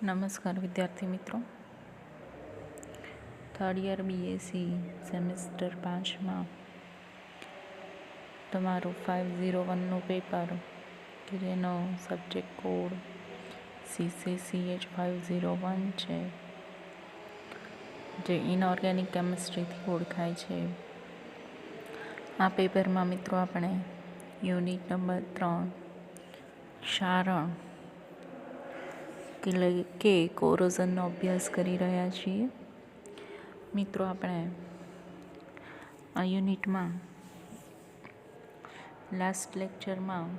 નમસ્કાર વિદ્યાર્થી મિત્રો, થર્ડ યર BSc સેમેસ્ટર 5માં તમારું 501નું પેપર કે જેનો સબ્જેક્ટ કોડ CCCH501 છે, જે ઇનઓર્ગેનિક કેમિસ્ટ્રીથી ઓળખાય છે. આ પેપરમાં મિત્રો આપણે યુનિટ નંબર 3 ક્ષારણ કે કોરોઝનનો અભ્યાસ કરી રહ્યા છીએ. મિત્રો, આપણે આ યુનિટમાં લાસ્ટ લેક્ચરમાં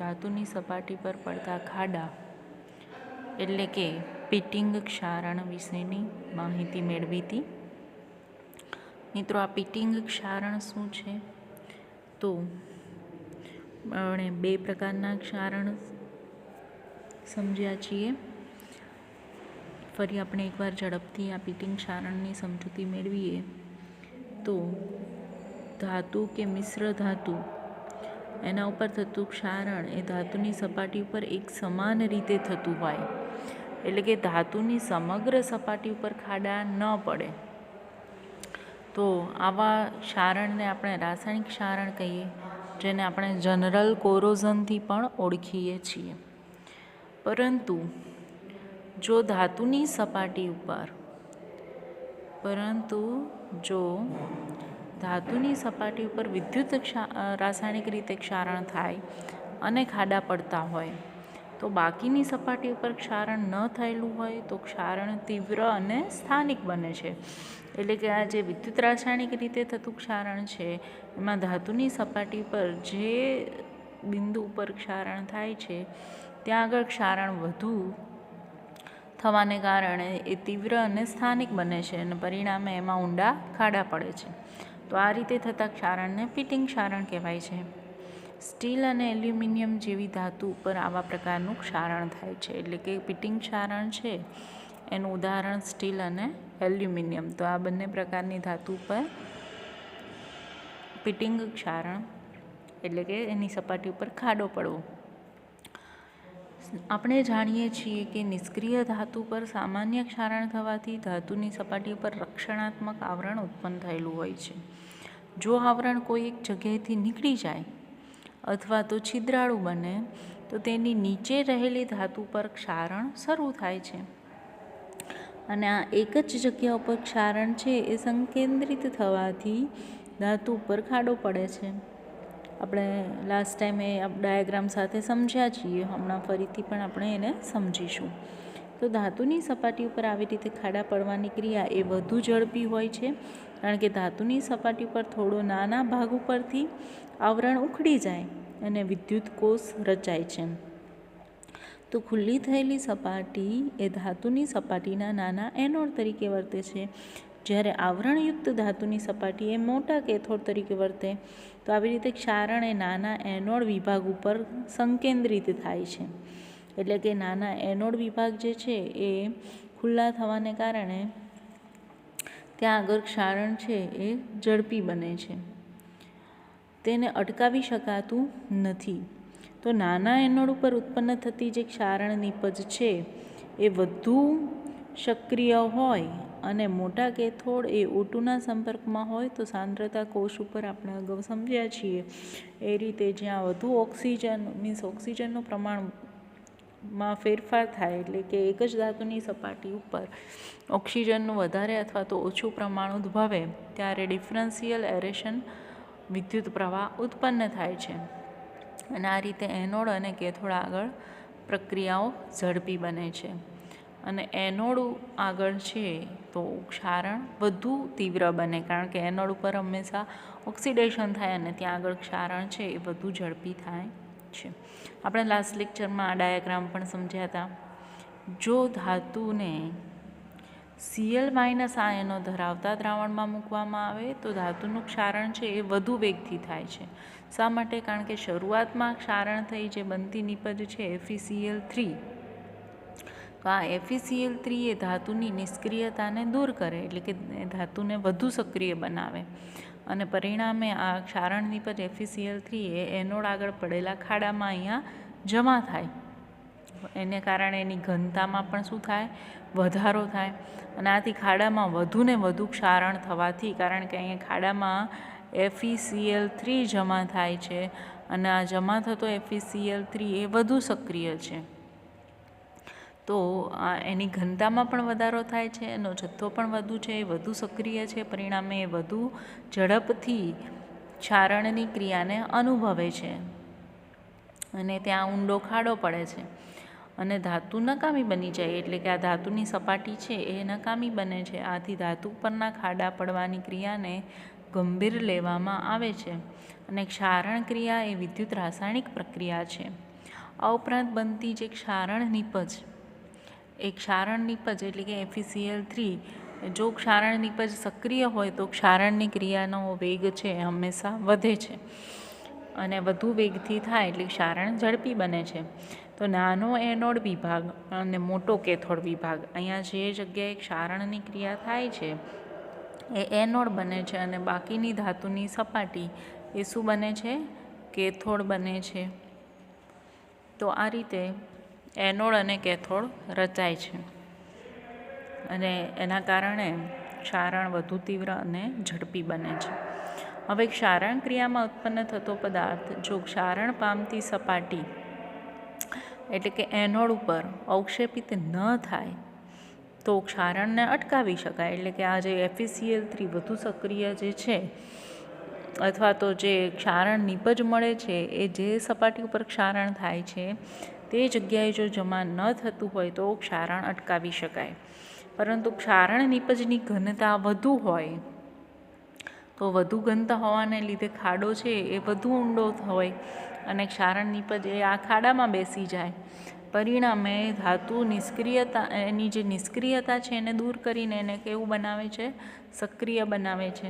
ધાતુની સપાટી પર પડતા ખાડા એટલે કે પિટિંગ ક્ષારણ વિશેની માહિતી મેળવી હતી. મિત્રો, આ પિટિંગ ક્ષારણ શું છે? તો આપણે બે પ્રકારના ક્ષારણ સમજ્યા છીએ. ફરી આપણે એકવાર ઝડપથી આ પિટિંગ ક્ષારણની સમજૂતી મેળવીએ તો ધાતુ કે મિશ્ર ધાતુ એના ઉપર થતું ક્ષારણ એ ધાતુની સપાટી ઉપર એક સમાન રીતે થતું હોય, એટલે કે ધાતુની સમગ્ર સપાટી ઉપર ખાડા ન પડે, તો આવા ક્ષારણને આપણે રાસાયણિક ક્ષારણ કહીએ, જેને આપણે જનરલ કોરોઝનથી પણ ઓળખીએ છીએ. પરંતુ જો ધાતુની સપાટી ઉપર વિદ્યુત રાસાયણિક રીતે ક્ષારણ થાય અને ખાડા પડતા હોય, તો બાકીની સપાટી ઉપર ક્ષારણ ન થયેલું હોય તો ક્ષારણ તીવ્ર અને સ્થાનિક બને છે. એટલે કે આ જે વિદ્યુત રાસાયણિક રીતે થતું ક્ષારણ છે, એમાં ધાતુની સપાટી પર જે બિંદુ ઉપર ક્ષારણ થાય છે ત્યાં આગળ ક્ષારણ વધુ થવાને કારણે એ તીવ્ર અને સ્થાનિક બને છે અને પરિણામે એમાં ઊંડા ખાડા પડે છે. તો આ રીતે થતા ક્ષારણને પિટિંગ ક્ષારણ કહેવાય છે. સ્ટીલ અને એલ્યુમિનિયમ જેવી ધાતુ ઉપર આવા પ્રકારનું ક્ષારણ થાય છે, એટલે કે પિટિંગ ક્ષારણ છે એનું ઉદાહરણ સ્ટીલ અને એલ્યુમિનિયમ. તો આ બંને પ્રકારની ધાતુ પર પિટિંગ ક્ષારણ એટલે કે એની સપાટી ઉપર ખાડો પડવો. આપણે જાણીએ છીએ કે નિષ્ક્રિય ધાતુ પર સામાન્ય ક્ષારણ થવાથી ધાતુની સપાટી પર રક્ષણાત્મક આવરણ ઉત્પન્ન થયેલું હોય છે. જો આવરણ કોઈ એક જગ્યાએથી નીકળી જાય અથવા તો છિદ્રાળુ બને તો તેની નીચે રહેલી ધાતુ પર ક્ષારણ શરૂ થાય છે, અને આ એક જ જગ્યા ઉપર ક્ષારણ છે એ સંકેન્દ્રિત થવાથી ધાતુ ઉપર ખાડો પડે છે. આપણે લાસ્ટ ટાઈમે ડાયાગ્રામ સાથે સમજ્યા છીએ, હમણાં ફરીથી પણ આપણે એને સમજીશું. તો ધાતુની સપાટી ઉપર આવી રીતે ખાડા પડવાની ક્રિયા એ વધુ ઝડપી હોય છે, કારણ કે ધાતુની સપાટી પર થોડો નાના ભાગ ઉપરથી આવરણ ઉખડી જાય અને વિદ્યુત કોષ રચાય છે. તો ખુલ્લી થયેલી સપાટી એ ધાતુની સપાટીના નાના એનોડ તરીકે વર્તે છે, જ્યારે આવરણયુક્ત ધાતુની સપાટી એ મોટા કેથોડ તરીકે વર્તે. તો આવી રીતે ક્ષારણ એ નાના એનોડ વિભાગ ઉપર સંકેન્દ્રિત થાય છે, એટલે કે નાના એનોડ વિભાગ જે છે એ ખુલ્લા થવાને કારણે ત્યાં આગળ ક્ષારણ છે એ ઝડપી બને છે, તેને અટકાવી શકાતું નથી. તો નાના એનોડ ઉપર ઉત્પન્ન થતી જે ક્ષારણ નિપજ છે એ વધુ સક્રિય હોય અને મોટા કેથોડ એ O2ના સંપર્કમાં હોય તો સાંદ્રતા કોષ ઉપર આપણે અગાઉ સમજ્યા છીએ એ રીતે જ્યાં વધુ ઓક્સિજનનું પ્રમાણમાં ફેરફાર થાય, એટલે કે એક જ ધાતુની સપાટી ઉપર ઓક્સિજનનું વધારે અથવા તો ઓછું પ્રમાણ ઉદ્ભવે ત્યારે ડિફરન્શિયલ એરેશન વિદ્યુત પ્રવાહ ઉત્પન્ન થાય છે, અને આ રીતે એનોડ અને કેથોડ આગળ પ્રક્રિયાઓ ઝડપી બને છે. અને એનોડ આગળ છે તો ક્ષારણ વધુ તીવ્ર બને, કારણ કે એનોડ ઉપર હંમેશા ઓક્સિડેશન થાય અને ત્યાં આગળ ક્ષારણ છે એ વધુ ઝડપી થાય છે. આપણે લાસ્ટ લેક્ચરમાં આ ડાયાગ્રામ પણ સમજ્યા હતા. જો ધાતુને Cl- આયનો ધરાવતા દ્રાવણમાં મૂકવામાં આવે તો ધાતુનું ક્ષારણ છે એ વધુ વેગથી થાય છે. શા માટે? કારણ કે શરૂઆતમાં ક્ષારણ થઈ જે બનતી નિપજ છે FeCl3, તો આ FeCl3 એ ધાતુની નિષ્ક્રિયતાને દૂર કરે, એટલે કે ધાતુને વધુ સક્રિય બનાવે, અને પરિણામે આ ક્ષારણ નિપજ FeCl3 એ એનોડ આગળ પડેલા ખાડામાં અહીંયા જમા થાય એને કારણે એની ઘનતામાં પણ શું થાય, વધારો થાય. અને આથી ખાડામાં વધુ ને વધુ ક્ષારણ થવાથી, કારણ કે અહીંયા ખાડામાં FeCl3 જમા થાય છે અને આ જમા થતો FeCl3 એ વધુ સક્રિય છે, તો એની ઘનતામાં પણ વધારો થાય છે, એનો જથ્થો પણ વધુ છે, એ વધુ સક્રિય છે, પરિણામે એ વધુ ઝડપથી ક્ષારણની ક્રિયાને અનુભવે છે અને ત્યાં ઊંડો ખાડો પડે છે અને ધાતુ નકામી બની જાય, એટલે કે આ ધાતુની સપાટી છે એ નકામી બને છે. આથી ધાતુ પરના ખાડા પડવાની ક્રિયાને ગંભીર લેવામાં આવે છે અને ક્ષારણ ક્રિયા એ વિદ્યુત રાસાયણિક પ્રક્રિયા છે. આ ઉપરાંત બનતી જે ક્ષારણ નિપજ, એ ક્ષારણ નિપજ એટલે કે FeCl3, જો ક્ષારણ નિપજ સક્રિય હોય તો ક્ષારણની ક્રિયાનો વેગ છે હંમેશા વધે છે અને વધુ વેગથી થાય એટલે ક્ષારણ ઝડપી બને છે. તો નાનો એનોડ વિભાગ અને મોટો કેથોડ વિભાગ, અહીંયા જે જગ્યાએ ક્ષારણની ક્રિયા થાય છે એ એનોડ બને છે અને બાકીની ધાતુની સપાટી એ શું બને છે, કેથોડ બને છે. તો આ રીતે એનોડ અને કેથોડ રચાય છે અને એના કારણે ક્ષારણ વધુ તીવ્ર અને ઝડપી બને છે. હવે ક્ષારણ ક્રિયામાં ઉત્પન્ન થતો પદાર્થ જો ક્ષારણ પામતી સપાટી એટલે કે એનોડ ઉપર અવક્ષેપિત ન થાય તો ક્ષારણને અટકાવી શકાય. એટલે કે આ જે FeCl3 વધુ સક્રિય જે છે અથવા તો જે ક્ષારણ નિપજ મળે છે એ જે સપાટી ઉપર ક્ષારણ થાય છે તે જગ્યાએ જો જમા ન થતું હોય તો ક્ષારણ અટકાવી શકાય. પરંતુ ક્ષારણ નિપજની ઘનતા વધુ હોય તો વધુ ઘનતા હોવાને લીધે ખાડો છે એ વધુ ઊંડો હોય અને ક્ષારણ નિપજ એ આ ખાડામાં બેસી જાય. પરિણામે ધાતુ નિષ્ક્રિયતા, એની જે નિષ્ક્રિયતા છે એને દૂર કરીને એને કેવું બનાવે છે, સક્રિય બનાવે છે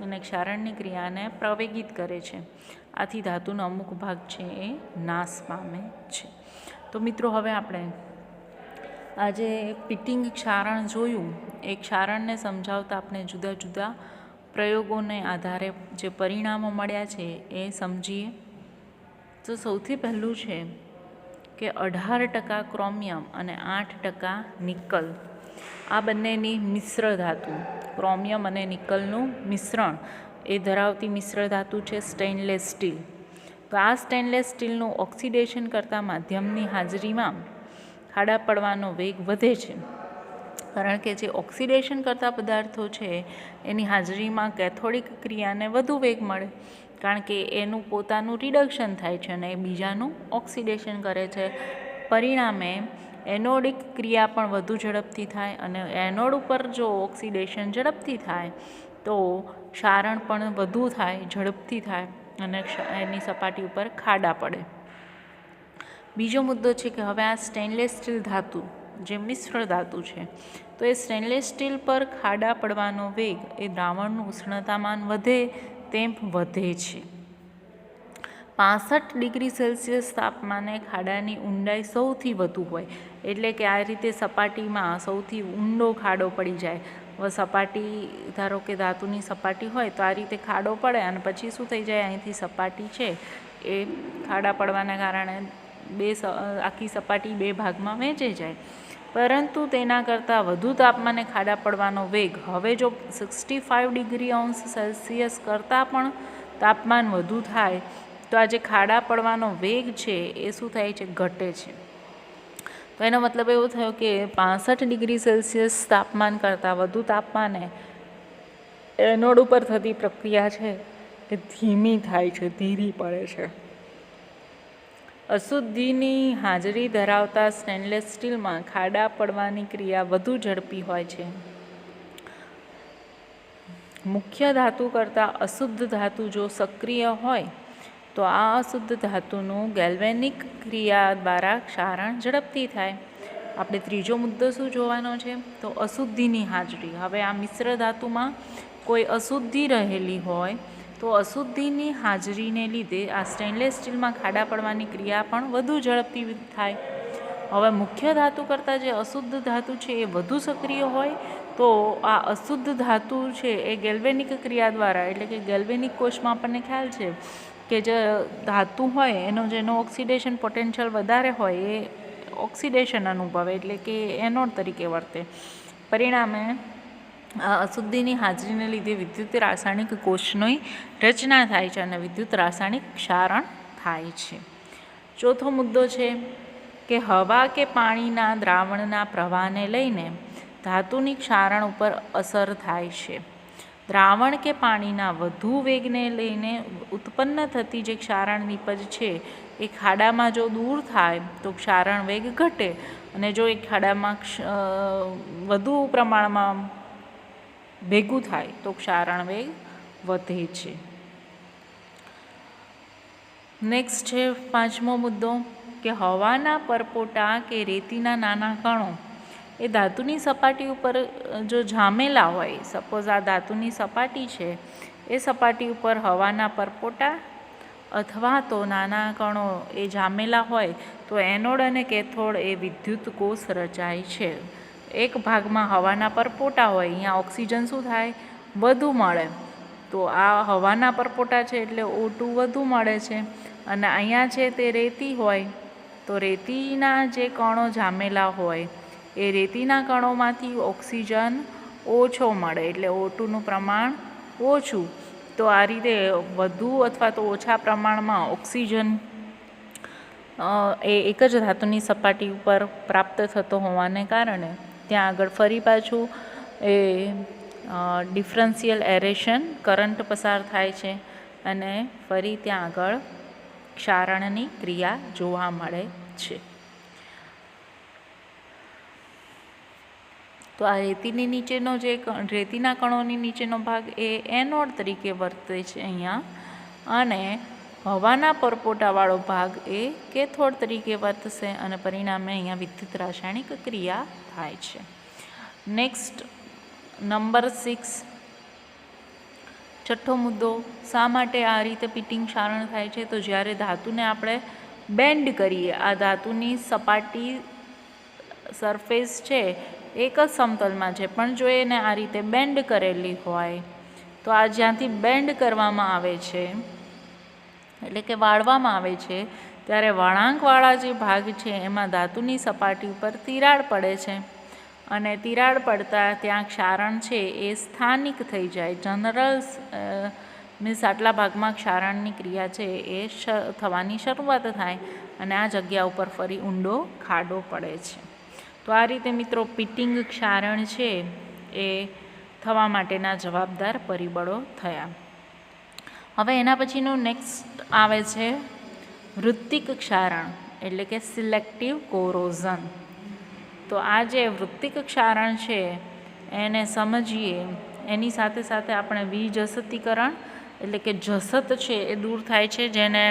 અને ક્ષારણની ક્રિયાને પ્રવેગિત કરે છે. આથી ધાતુનો અમુક ભાગ છે એ નાશ પામે છે. તો મિત્રો, હવે આપણે આજે પિટિંગ ક્ષારણ જોયું, એ ક્ષારણને સમજાવતા આપણે જુદા જુદા પ્રયોગોને આધારે જે પરિણામો મળ્યા છે એ સમજીએ. તો સૌથી પહેલું છે કે 18% ક્રોમિયમ અને 8% નિકલ, આ બંનેની મિશ્ર ધાતુ, ક્રોમિયમ અને નિકલનું મિશ્રણ એ ધરાવતી મિશ્ર ધાતુ છે સ્ટેનલેસ સ્ટીલ. તો આ સ્ટેનલેસ સ્ટીલનું ઓક્સિડેશન કરતા માધ્યમની હાજરીમાં ખાડા પડવાનો વેગ વધે છે, કારણ કે જે ઓક્સિડેશન કરતા પદાર્થો છે એની હાજરીમાં કેથોડિક ક્રિયાને વધુ વેગ મળે, કારણ કે એનું પોતાનું રિડક્શન થાય છે અને એ બીજાનું ઓક્સિડેશન કરે છે. પરિણામે એનોડિક ક્રિયા પણ વધુ ઝડપથી થાય અને એનોડ ઉપર જો ઓક્સિડેશન ઝડપથી થાય તો ક્ષારણ પણ વધુ થાય, ઝડપથી થાય અને એની સપાટી ઉપર ખાડા પડે. બીજો મુદ્દો છે કે હવે આ સ્ટેનલેસ સ્ટીલ ધાતુ જે મિશ્ર ધાતુ છે, તો એ સ્ટેનલેસ સ્ટીલ પર ખાડા પડવાનો વેગ એ દ્રાવણનું ઉષ્ણતામાન વધે તેમ વધે છે. 65 ડિગ્રી સેલ્સિયસ તાપમાને ખાડાની ઊંડાઈ સૌથી વધુ હોય, એટલે કે આ રીતે સપાટીમાં સૌથી ઊંડો ખાડો પડી જાય. હવે સપાટી, ધારો કે ધાતુની સપાટી હોય તો આ રીતે ખાડો પડે અને પછી શું થઈ જાય, અહીંથી સપાટી છે એ ખાડા પડવાના કારણે આખી સપાટી બે ભાગમાં વહેંચાઈ જાય. પરંતુ તેના કરતાં વધુ તાપમાને ખાડા પડવાનો વેગ, હવે જો 65 ડિગ્રી અંશ સેલ્સિયસ કરતાં પણ તાપમાન વધુ થાય તો આ જે ખાડા પડવાનો વેગ છે એ શું થાય છે, ઘટે છે. તો એનો મતલબ એવો થયો કે 65 ડિગ્રી સેલ્સિયસ તાપમાન કરતાં વધુ તાપમાને એનોડ ઉપર થતી પ્રક્રિયા છે એ ધીમી થાય છે, ધીરી પડે છે. અશુદ્ધિની હાજરી ધરાવતા સ્ટેનલેસ સ્ટીલમાં ખાડા પડવાની ક્રિયા વધુ ઝડપી હોય છે. મુખ્ય ધાતુ કરતાં અશુદ્ધ ધાતુ જો સક્રિય હોય તો આ અશુદ્ધ ધાતુનું ગેલ્વેનિક ક્રિયા દ્વારા ક્ષારણ ઝડપથી થાય. આપણે ત્રીજો મુદ્દો શું જોવાનો છે, તો અશુદ્ધિની હાજરી. હવે આ મિશ્ર ધાતુમાં કોઈ અશુદ્ધિ રહેલી હોય તો અશુદ્ધિની હાજરીને લીધે આ સ્ટેનલેસ સ્ટીલમાં ખાડા પડવાની ક્રિયા પણ વધુ ઝડપથી થાય. હવે મુખ્ય ધાતુ કરતાં જે અશુદ્ધ ધાતુ છે એ વધુ સક્રિય હોય તો આ અશુદ્ધ ધાતુ છે એ ગેલ્વેનિક ક્રિયા દ્વારા, એટલે કે ગેલ્વેનિક કોષમાં આપણને ખ્યાલ છે કે જે ધાતુ હોય જેનો ઓક્સિડેશન પોટેન્શિયલ વધારે હોય એ ઓક્સિડેશન અનુભવે, એટલે કે એનોડ તરીકે વર્તે. પરિણામે અશુદ્ધિની હાજરીને લીધે વિદ્યુત રાસાયણિક કોષની રચના થાય છે અને વિદ્યુત રાસાયણિક ક્ષારણ થાય છે. ચોથો મુદ્દો છે કે હવા કે પાણીના દ્રાવણના પ્રવાહને લઈને ધાતુની ક્ષારણ ઉપર અસર થાય છે. દ્રાવણ કે પાણીના વધુ વેગને લઈને ઉત્પન્ન થતી જે ક્ષારણ નીપજ છે એ ખાડામાં જો દૂર થાય તો ક્ષારણ વેગ ઘટે, અને જો એ ખાડામાં વધુ પ્રમાણમાં ભેગું થાય તો ક્ષારણ વેગ વધે છે. નેક્સ્ટ છે પાંચમો મુદ્દો કે હવાના પરપોટા કે રેતીના નાના કણો એ ધાતુની સપાટી ઉપર જો જામેલા હોય, સપોઝ આ ધાતુની સપાટી છે, એ સપાટી ઉપર હવાના પરપોટા અથવા તો નાના કણો એ જામેલા હોય તો એનોડ અને કેથોડ એ વિદ્યુત કોષ રચાય છે. એક ભાગમાં હવાના પરપોટા હોય, અહીંયા ઓક્સિજન શું થાય, વધુ મળે, તો આ હવાના પરપોટા છે એટલે O2 વધુ મળે છે. અને અહીંયા છે તે રેતી હોય તો રેતીના જે કણો જામેલા હોય એ રેતીના કણોમાંથી ઓક્સિજન ઓછો મળે, એટલે O2નું પ્રમાણ ઓછું. તો આ રીતે વધુ અથવા તો ઓછા પ્રમાણમાં ઓક્સિજન એ એક જ ધાતુની સપાટી ઉપર પ્રાપ્ત થતો હોવાને કારણે ત્યાં આગળ ફરી પાછું એ ડિફરન્શિયલ એરેશન કરંટ પસાર થાય છે અને ફરી ત્યાં આગળ ક્ષારણની ક્રિયા જોવા મળે છે. તો આ રેતીની નીચેનો જે રેતીના કણોની નીચેનો ભાગ એ એનોડ તરીકે વર્તે છે અહીંયા, અને હવાના પરપોટાવાળો ભાગ એ કેથોડ તરીકે વર્તશે અને પરિણામે અહીંયા વિદ્યુત રાસાયણિક ક્રિયા થાય છે. નેક્સ્ટ નંબર 6, છઠ્ઠો મુદ્દો, શા માટે આ રીતે પિટિંગ ક્ષારણ થાય છે? તો જ્યારે ધાતુને આપણે બેન્ડ કરીએ, આ ધાતુની સપાટી સરફેસ છે એક જ સમતલમાં છે, પણ જો એને આ રીતે બેન્ડ કરેલી હોય તો આ જ્યાંથી બેન્ડ કરવામાં આવે છે એટલે કે વાળવામાં આવે છે ત્યારે વળાંકવાળા જે ભાગ છે એમાં ધાતુની સપાટી ઉપર તિરાડ પડે છે, અને તિરાડ પડતા ત્યાં ક્ષારણ છે એ સ્થાનિક થઈ જાય. જનરલ મીન્સ આટલા ભાગમાં ક્ષારણની ક્રિયા છે એ થવાની શરૂઆત થાય અને આ જગ્યા ઉપર ફરી ઊંડો ખાડો પડે છે. તો આ રીતે મિત્રો પિટિંગ ક્ષારણ છે એ થવા માટેના જવાબદાર પરિબળો થયા. હવે એના પછીનું નેક્સ્ટ આવે છે વૃત્તિક ક્ષારણ, એટલે કે સિલેક્ટિવ કોરોઝન. તો આ જે વૃત્તિક ક્ષારણ છે એને સમજીએ, એની સાથે સાથે આપણે વિજસતીકરણ એટલે કે જસત છે એ દૂર થાય છે, જેને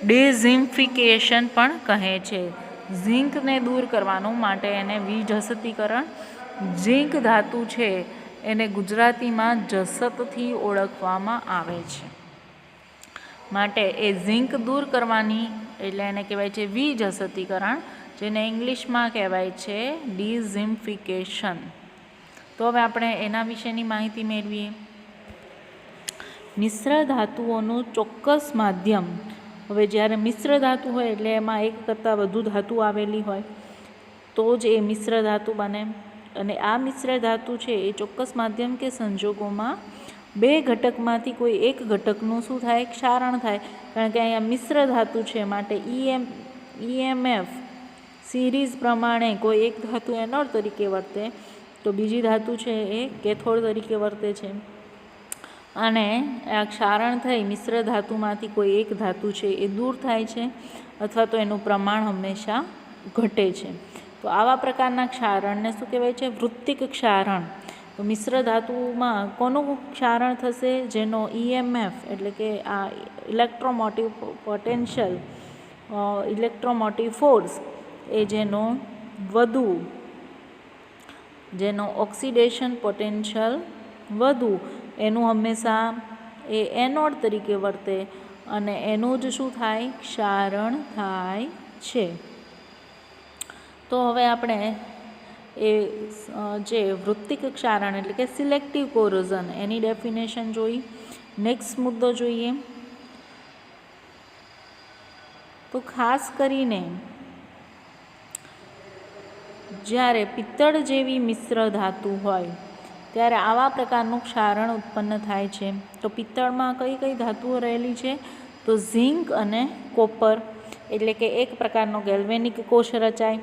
ડિઝિમ્ફિકેશન પણ કહે છે. ઝિંકને દૂર કરવાનું માટે એને વિજસતીકરણ, ઝિંક ધાતુ છે એને ગુજરાતીમાં જસતથી ઓળખવામાં આવે છે, માટે એ ઝિંક દૂર કરવાની એટલે એને કહેવાય છે વિજસતીકરણ, જેને ઇંગ્લિશમાં કહેવાય છે ડિઝિમ્ફિકેશન. તો હવે આપણે એના વિશેની માહિતી મેળવીએ. મિશ્ર ધાતુઓનું ચોક્કસ માધ્યમ. હવે જ્યારે મિશ્ર ધાતુ હોય એટલે એમાં એક કરતાં વધુ ધાતુ આવેલી હોય તો જ એ મિશ્ર ધાતુ બને, અને આ મિશ્ર ધાતુ છે એ ચોક્કસ માધ્યમ કે સંજોગોમાં બે ઘટકમાંથી કોઈ એક ઘટકનું શું થાય, ક્ષારણ થાય. કારણ કે અહીંયા મિશ્ર ધાતુ છે માટે EMF સિરીઝ પ્રમાણે કોઈ એક ધાતુ એનોડ તરીકે વર્તે તો બીજી ધાતુ છે એ કેથોડ તરીકે વર્તે છે, અને આ ક્ષારણ થઈ મિશ્ર ધાતુમાંથી કોઈ એક ધાતુ છે એ દૂર થાય છે અથવા તો એનું પ્રમાણ હંમેશા ઘટે છે. તો આવા પ્રકારના ક્ષારણને શું કહેવાય છે, વૃત્તિક ક્ષારણ. તો મિશ્ર ધાતુમાં કોનું ક્ષારણ થશે, જેનો EMF એટલે કે આ ઇલેક્ટ્રોમોટિવ પોટેન્શિયલ, ઇલેક્ટ્રોમોટિવ ફોર્સ એ જેનો ઓક્સિડેશન પોટેન્શિયલ વધુ, એનું હંમેશા એ એનોડ તરીકે વર્તે અને એનું જ શું થાય, ક્ષારણ થાય છે. તો હવે આપણે એ જે વૃત્તિક ક્ષારણ એટલે કે સિલેક્ટિવ કોરોઝન એની ડેફિનેશન જોઈ. નેક્સ્ટ મુદ્દો જોઈએ. તો ખાસ કરીને જ્યારે પિત્તળ જેવી મિશ્ર ધાતુ હોય ત્યારે આવા પ્રકારનું ક્ષારણ ઉત્પન્ન થાય છે. તો પિત્તળમાં કઈ કઈ ધાતુઓ રહેલી છે? તો ઝિંક અને કોપર, એટલે કે એક પ્રકારનો ગેલ્વેનિક કોષ રચાય.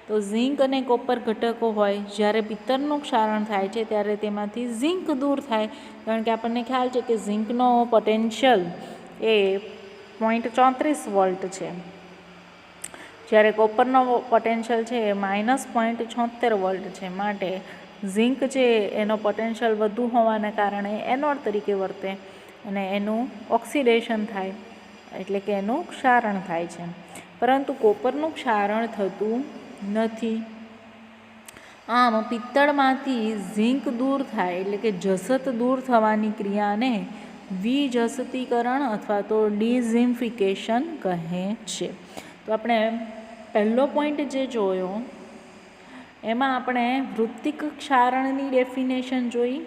તો ઝિંક અને કોપર ઘટકો હોય, જ્યારે પિત્તળનું ક્ષારણ થાય છે ત્યારે તેમાંથી ઝિંક દૂર થાય, કારણ કે આપણને ખ્યાલ છે કે ઝિંકનો પોટેન્શિયલ એ 0.34 છે, જ્યારે કોપરનો પોટેન્શિયલ છે એ -0.76 છે. માટે ઝિંક છે એનો પોટેન્શિયલ વધુ હોવાને કારણે એનોડ તરીકે વર્તે અને એનું ઓક્સિડેશન થાય, એટલે કે એનું ક્ષારણ થાય છે. પરંતુ કોપરનું ક્ષારણ થતું નથી. આમ પિત્તળમાંથી ઝિંક દૂર થાય, એટલે કે જસત દૂર થવાની ક્રિયાને વિજસતીકરણ અથવા તો ડિઝિમ્ફિકેશન કહે છે. તો આપણે પહેલો પોઈન્ટ જે જોયો એમાં આપણે વૃત્તિક ક્ષારણની ડેફિનેશન જોઈ,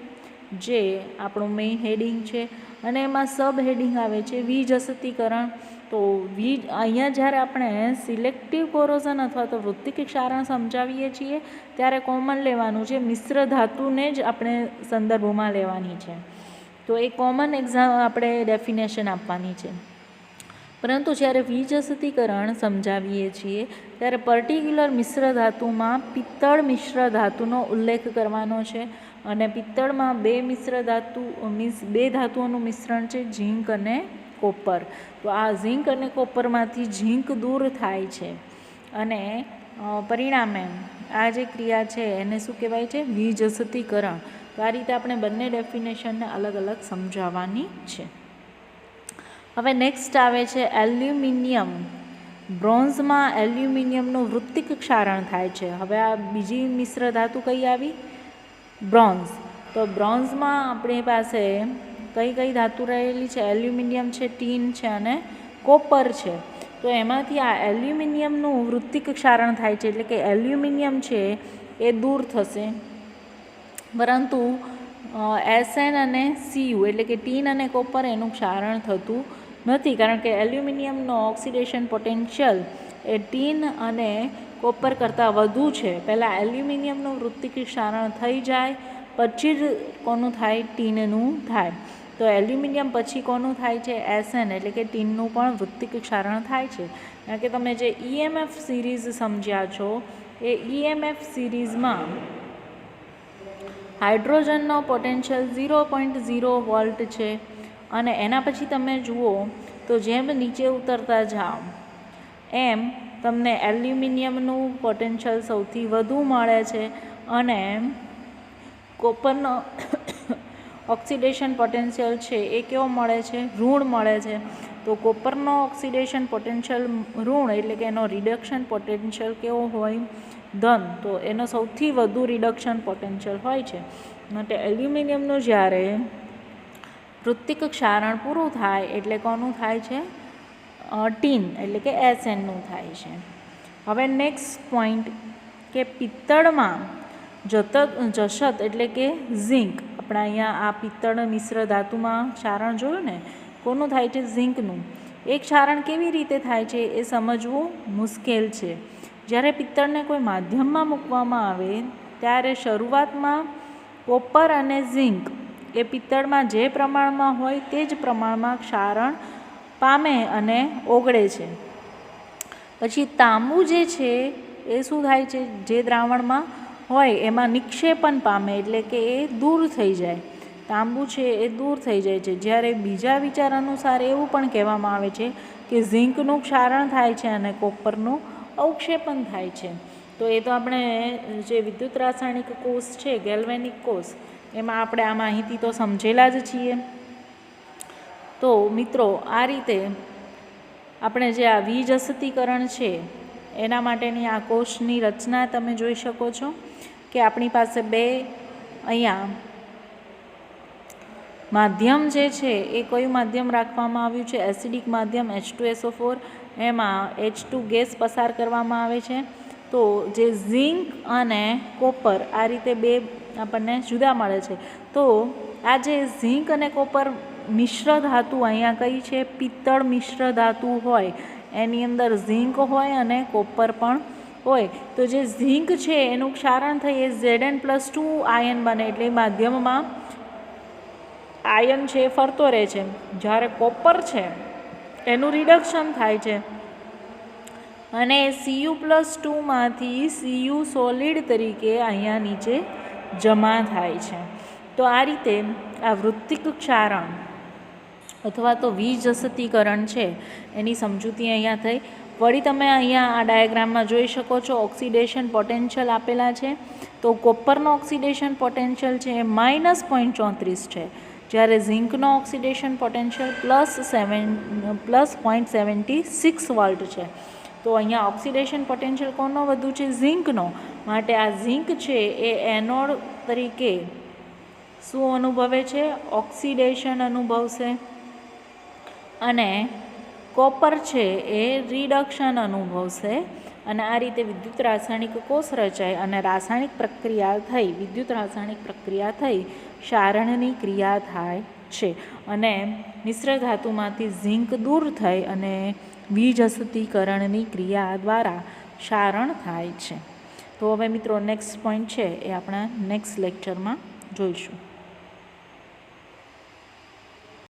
જે આપણું મેઇન હેડિંગ છે, અને એમાં સબ હેડિંગ આવે છે વિજસતીકરણ. તો અહીંયા જ્યારે આપણે સિલેક્ટિવ કોરોઝન અથવા તો વૃત્તિક ક્ષારણ સમજાવીએ છીએ ત્યારે કોમન લેવાનું છે, મિશ્ર ધાતુને જ આપણે સંદર્ભમાં લેવાની છે. તો એ કોમન આપણે ડેફિનેશન આપવાની છે. પરંતુ જ્યારે વિજસતીકરણ સમજાવીએ છીએ ત્યારે પર્ટિક્યુલર મિશ્ર ધાતુમાં પિત્તળ મિશ્ર ધાતુનો ઉલ્લેખ કરવાનો છે, અને પિત્તળમાં બે ધાતુઓનું મિશ્રણ છે, ઝિંક અને કોપર. તો આ ઝિંક અને કોપરમાંથી ઝિંક દૂર થાય છે, અને પરિણામે આ જે ક્રિયા છે એને શું કહેવાય છે? વિજસતીકરણ. તો આ રીતે આપણે બંને ડેફિનેશનને અલગ અલગ સમજાવવાની છે. હવે નેક્સ્ટ આવે છે એલ્યુમિનિયમ. બ્રોન્ઝમાં એલ્યુમિનિયમનું વૃત્તિક ક્ષારણ થાય છે. હવે આ બીજી મિશ્ર ધાતુ કઈ આવી? બ્રોન્ઝ. તો બ્રોન્ઝમાં આપણી પાસે કઈ કઈ ધાતુ રહેલી છે? એલ્યુમિનિયમ છે, ટીન છે અને કોપર છે. તો એમાંથી આ એલ્યુમિનિયમનું વૃત્તિક ક્ષારણ થાય છે, એટલે કે એલ્યુમિનિયમ છે એ દૂર થશે, પરંતુ Sn અને Cu એટલે કે ટીન અને કોપર એનું ક્ષારણ થતું નથી, કારણ કે એલ્યુમિનિયમનો ઓક્સિડેશન પોટેન્શિયલ એ ટીન અને કોપર કરતાં વધુ છે. પહેલાં એલ્યુમિનિયમનું વૃત્તિક ક્ષારણ થઈ જાય પછી જ કોનું થાય? ટીનનું થાય. તો એલ્યુમિનિયમ પછી કોનું થાય છે? Sn એટલે કે ટીનનું પણ વૃત્તિક ક્ષારણ થાય છે. કારણ કે તમે જે EMF સિરીઝ સમજ્યા છો એ EMF સિરીઝમાં હાઇડ્રોજનનો પોટેન્શિયલ 0.0 વોલ્ટ છે, અને એના પછી તમે જુઓ તો જેમ નીચે ઉતરતા જાઓ એમ તમને એલ્યુમિનિયમનું પોટેન્શિયલ સૌથી વધુ મળે છે, અને કોપરનો ઓક્સિડેશન પોટેન્શિયલ છે એ કેવો મળે છે? ઋણ મળે છે. તો કોપરનો ઓક્સિડેશન પોટેન્શિયલ ઋણ, એટલે કે એનો રિડક્શન પોટેન્શિયલ કેવો હોય? ધન. તો એનો સૌથી વધુ રિડક્શન પોટેન્શિયલ હોય છે. માટે એલ્યુમિનિયમનું જ્યારે વૃત્તિક ક્ષારણ પૂરું થાય એટલે કોનું થાય છે? ટીન એટલે કે Snનું થાય છે. હવે નેક્સ્ટ પોઈન્ટ કે પિત્તળમાં જસત એટલે કે ઝિંક. આપણે અહીંયા આ પિત્તળ મિશ્ર ધાતુમાં ક્ષારણ જોયું ને, કોનું થાય છે? ઝિંકનું. એ ક્ષારણ કેવી રીતે થાય છે એ સમજવું મુશ્કેલ છે. જ્યારે પિત્તળને કોઈ માધ્યમમાં મૂકવામાં આવે ત્યારે શરૂઆતમાં કોપર અને ઝિંક એ પિત્તળમાં જે પ્રમાણમાં હોય તે જ પ્રમાણમાં ક્ષારણ પામે અને ઓગળે છે. પછી તાંબુ જે છે એ શું થાય છે? જે દ્રાવણમાં હોય એમાં નિક્ષેપણ પામે, એટલે કે એ દૂર થઈ જાય. તાંબુ છે એ દૂર થઈ જાય છે. જ્યારે બીજા વિચાર અનુસાર એવું પણ કહેવામાં આવે છે કે ઝિંકનું ક્ષારણ થાય છે અને કોપરનું અવક્ષેપણ થાય છે. તો એ તો આપણે જે વિદ્યુત રાસાયણિક કોષ છે, ગેલ્વેનિક કોષ, એમાં આપણે આ માહિતી તો સમજેલા જ છીએ. તો મિત્રો આ રીતે આપણે જે આ વિજસતીકરણ છે એના માટેની આ કોષની રચના તમે જોઈ શકો છો કે આપણી પાસે બે અહીંયા માધ્યમ જે છે એ કયું માધ્યમ રાખવામાં આવ્યું છે? એસિડિક માધ્યમ H2SO4. એમાં H2 ગેસ પસાર કરવામાં આવે છે. તો જે ઝિંક અને કોપર આ રીતે બે આપણને જુદા મળે છે. તો આ જે ઝિંક અને કોપર મિશ્ર ધાતુ અહીંયા કઈ છે? પિત્તળ મિશ્ર ધાતુ હોય એની અંદર ઝિંક હોય અને કોપર પણ હોય તો જે ઝીંક છે એનું ક્ષારણ થઈ એ Zn+2 આયન બને, એટલે માધ્યમમાં આયન છે એ ફરતો રહે છે. જ્યારે કોપર છે એનું રિડક્શન થાય છે અને Cu+2માંથી Cu સોલિડ તરીકે અહીંયા નીચે જમા થાય છે. તો આ રીતે આ વૃત્તિક ક્ષારણ અથવા તો વિજસતીકરણ છે એની સમજૂતી અહીંયા થઈ. વળી તમે અહીંયા આ ડાયાગ્રામમાં જોઈ શકો છો ઓક્સિડેશન પોટેન્શિયલ આપેલા છે. તો કોપરનો ઓક્સિડેશન પોટેન્શિયલ છે એ -0.34 છે, જ્યારે ઝીંકનો ઓક્સિડેશન પોટેન્શિયલ +0.76 વોલ્ટ છે. તો અહીંયા ઓક્સિડેશન પોટેન્શિયલ કોનો વધુ છે? ઝીંકનો. માટે આ ઝીંક છે એ એનોડ તરીકે શું અનુભવે છે? ઓક્સિડેશન અનુભવશે. અને કોપર છે એ રિડક્શન અનુભવશે. અને આ રીતે વિદ્યુત રાસાયણિક કોષ રચાય અને રાસાયણિક પ્રક્રિયા થઈ, વિદ્યુત રાસાયણિક પ્રક્રિયા થઈ ક્ષારણની ક્રિયા થાય છે. અને મિશ્ર ધાતુમાંથી ઝીંક દૂર થઈ અને વિજસતીકરણની ક્રિયા દ્વારા ક્ષારણ થાય છે. તો હવે મિત્રો નેક્સ્ટ પોઈન્ટ છે એ આપણા નેક્સ્ટ લેક્ચરમાં જોઈશું.